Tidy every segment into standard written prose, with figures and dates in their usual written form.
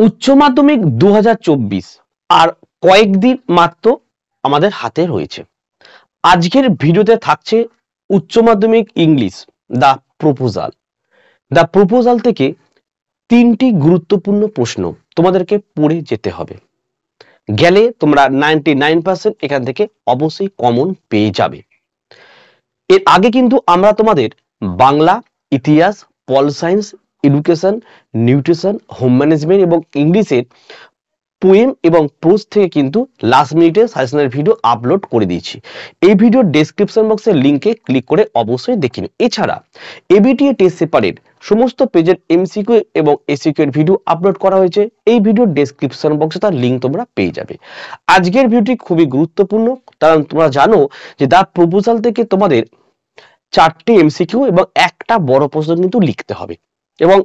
উচ্চ মাধ্যমিক 2024 আর কয়েকদিন মাত্র আমাদের হাতে রয়েছে। আজকের ভিডিওতে থাকছে উচ্চ মাধ্যমিক ইংলিশ দ্য প্রপোজাল থেকে তিনটি গুরুত্বপূর্ণ প্রশ্ন তোমাদেরকে পড়ে যেতে হবে। গেলে তোমরা 99% এখান থেকে অবশ্যই কমন পেয়ে যাবে। এর আগে কিন্তু আমরা তোমাদের বাংলা, ইতিহাস, pol science, education, nutrition, home management এবং ইংলিশের পোয়েম এবং প্রোজ থেকে কিন্তু লাস্ট মিনিটে সাজেশনের ভিডিও আপলোড করে দিয়েছি। এই ভিডিওর ডেসক্রিপশন বক্সের লিঙ্কে ক্লিক করে অবশ্যই দেখে নিন। এছাড়া এবিটিএ টেস্ট সেপারেট সমস্ত পেজের এমসিকিউ এবং এসিকিউ এর ভিডিও আপলোড করা হয়েছে। এই ভিডিওর ডেসক্রিপশন বক্সে তার লিঙ্ক তোমরা পেয়ে যাবে। আজকের ভিডিওটি খুবই গুরুত্বপূর্ণ, কারণ তোমরা জানো যে দা প্রপোজাল থেকে তোমাদের 4টি এমসিকিউ এবং একটা বড় প্রশ্ন কিন্তু লিখতে হবে, এবং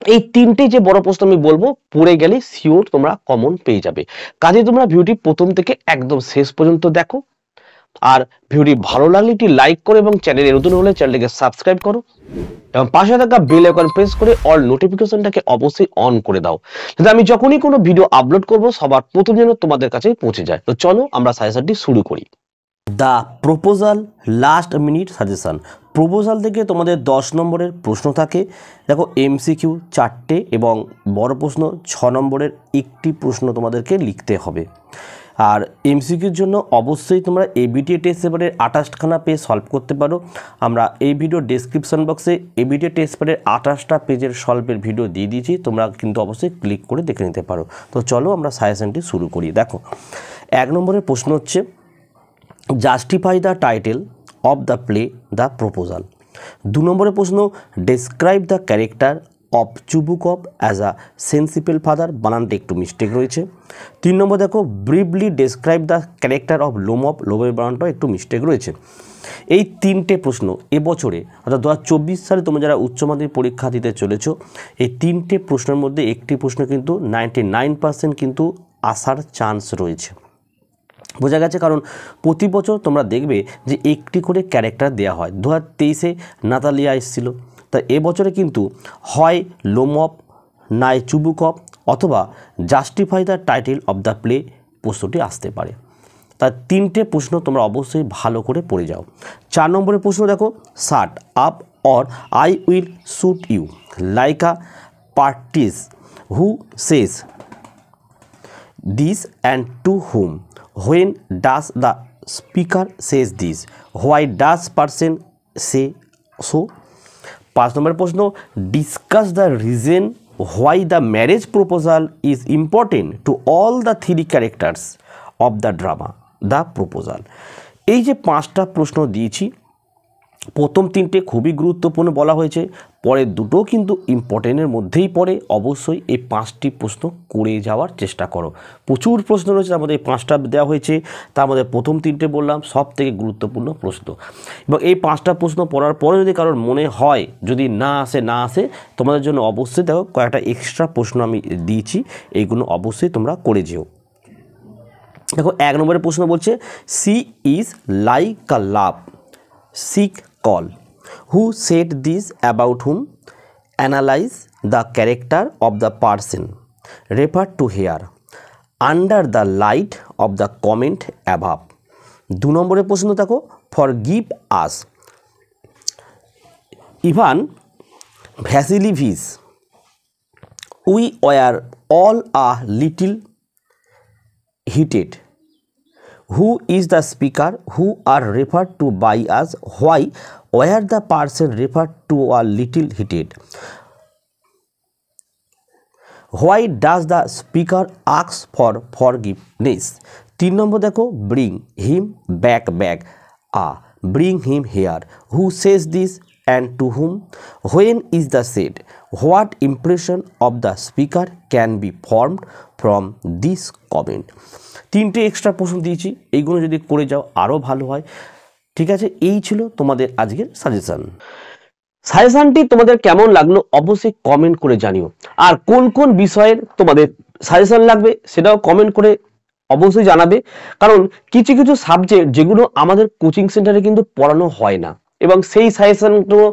এই তিনটে যে বড় প্রশ্ন আমি বলবো পড়ে গেলে শিওর তোমরা কমন পেয়ে যাবে। কাজে তোমরা ভিডিওটি প্রথম থেকে একদম শেষ পর্যন্ত দেখো। আর ভিডিওটি ভালো লাগলে একটি লাইক করো এবং চ্যানেলে নতুন হলে চ্যানেলটিকে সাবস্ক্রাইব করো এবং পাশে থাকা বেল আইকন প্রেস করে অল নোটিফিকেশনটাকে অবশ্যই অন করে দাও, যাতে আমি যখনই কোনো ভিডিও আপলোড করব সবার প্রথম যেন তোমাদের কাছে পৌঁছে যায়। তো চলো আমরা সাজেশনটি শুরু করি। The proposal last minute suggestion. Proposal থেকে তোমাদের 10 নম্বরের প্রশ্ন থাকে। দেখো এমসিকিউ 4টে এবং বড় প্রশ্ন 6 নম্বরের একটি প্রশ্ন তোমাদেরকে লিখতে হবে। আর এমসিকিউর জন্য অবশ্যই তোমরা এবিটিএ টেস্ট পেপারের 28খানা পেজ সলভ করতে পারো। আমরা এই ভিডিও ডেসক্রিপশন বক্সে এবিটিএ টেস্ট পেপারের 28টা পেজের সলভের ভিডিও দিয়ে দিয়েছি, তোমরা কিন্তু অবশ্যই ক্লিক করে দেখে নিতে পারো। তো চলো আমরা সাজেশনটি শুরু করি। দেখো 1 নম্বরের প্রশ্ন হচ্ছে justify the title of the play the proposal. 2 নম্বরের প্রশ্ন describe the character of Chubukov as a sensible father. বানানটা একটু মিস্টেক রয়েছে। 3 নম্বর দেখো briefly describe the character of Lomov. লোমের বানানটাও একটু মিস্টেক রয়েছে। এই 3টে প্রশ্ন এবছরে অর্থাৎ 2024 সালে তোমরা যারা উচ্চ মাধ্যমিক পরীক্ষা দিতে চলেছো, এই 3টে প্রশ্নের মধ্যে একটি প্রশ্ন কিন্তু 99% কিন্তু আসার চান্স রয়েছে। বোঝা গেছে? কারণ প্রতি বছর তোমরা দেখবে যে একটি করে ক্যারেক্টার দেওয়া হয়। 2023-এ নাতালিয়া এসেছিলো, তা এবছরে কিন্তু হয় লোমভ, নাই চুবুকভ, অথবা justify the title of the play প্রশ্নটি আসতে পারে। তার 3টে প্রশ্ন তোমরা অবশ্যই ভালো করে পড়ে যাও। 4 নম্বরের প্রশ্ন দেখো shut up or I will shoot you like a parties who says this and to whom. When does the speaker says this? Why does person say so? 5 নম্বরের প্রশ্ন discuss the reason why the marriage proposal is important to all the 3 characters of the drama the proposal। এই যে 5টা প্রশ্ন দিয়েছি, প্রথম 3টে খুবই গুরুত্বপূর্ণ বলা হয়েছে, পরের দুটো কিন্তু ইম্পর্টেন্টের মধ্যেই পড়ে। অবশ্যই এই 5টি প্রশ্ন করে যাওয়ার চেষ্টা করো। প্রচুর প্রশ্ন রয়েছে, তার মধ্যে এই 5টা দেওয়া হয়েছে, তার মধ্যে প্রথম 3টে বললাম সব থেকে গুরুত্বপূর্ণ প্রশ্ন। এবং এই 5টা প্রশ্ন পড়ার পরে যদি কারোর মনে হয় যদি না আসে তোমাদের জন্য অবশ্যই দেখো কয়েকটা এক্সট্রা প্রশ্ন আমি দিয়েছি, এইগুলো অবশ্যই তোমরা করে যেও। দেখো 1 নম্বরের প্রশ্ন বলছে she is like a love sick call. Who said this about whom? Analyze the character of the person. Refer to here. Under the light of the comment above. 2 নম্বরের প্রশ্ন দেখো forgive us. Ivan Vasilievich, we were all a little heated. Who is the speaker who are referred to by us? Why were the person referred to a little heated? Why does the speaker ask for forgiveness? 3 নম্বর দেখো bring him back bring him here. Who says this and to whom? When is the said? What impression of the speaker can be formed from this comment? 3টে extra প্রশ্ন দিয়েছি, এইগুলো যদি করে যাও আরও ভালো হয়। ঠিক আছে, এই ছিল তোমাদের আজকের সাজেশনটি তোমাদের কেমন লাগলো অবশ্যই কমেন্ট করে জানিও। আর কোন কোন বিষয়ের তোমাদের সাজেশন লাগবে সেটাও কমেন্ট করে অবশ্যই জানাবে, কারণ কিছু কিছু সাবজেক্ট যেগুলো আমাদের কোচিং সেন্টারে কিন্তু পড়ানো হয় না এবং সেই সাজেশনগুলো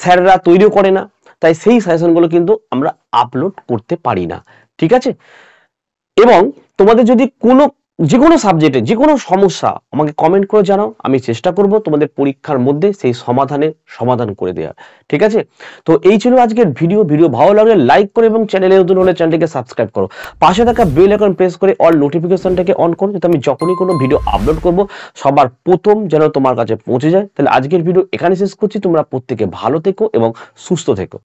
স্যাররা তৈরিও করে না, তাই সেই সাজেশনগুলো কিন্তু আমরা আপলোড করতে পারি না। ঠিক আছে? এবং তোমাদের যদি যে কোনো সাবজেক্টে যে কোনো সমস্যা আমাকে কমেন্ট করে জানাও, আমি চেষ্টা করব তোমাদের পরীক্ষার মধ্যে সেই সমাধান করে দেওয়ার। ঠিক আছে? তো এই ছিল আজকের ভিডিও ভালো লাগলে লাইক করো এবং চ্যানেলে নতুন হলে চ্যানেলটিকে সাবস্ক্রাইব করো, পাশে থাকা বেল আইকন প্রেস করে অল নোটিফিকেশনটাকে অন করো, যাতে আমি যখনই কোনো ভিডিও আপলোড করব সবার প্রথম যেন তোমার কাছে পৌঁছে যায়। তাহলে আজকের ভিডিও এখানে শেষ করছি, তোমরা প্রত্যেকে ভালো থেকো এবং সুস্থ থেকো।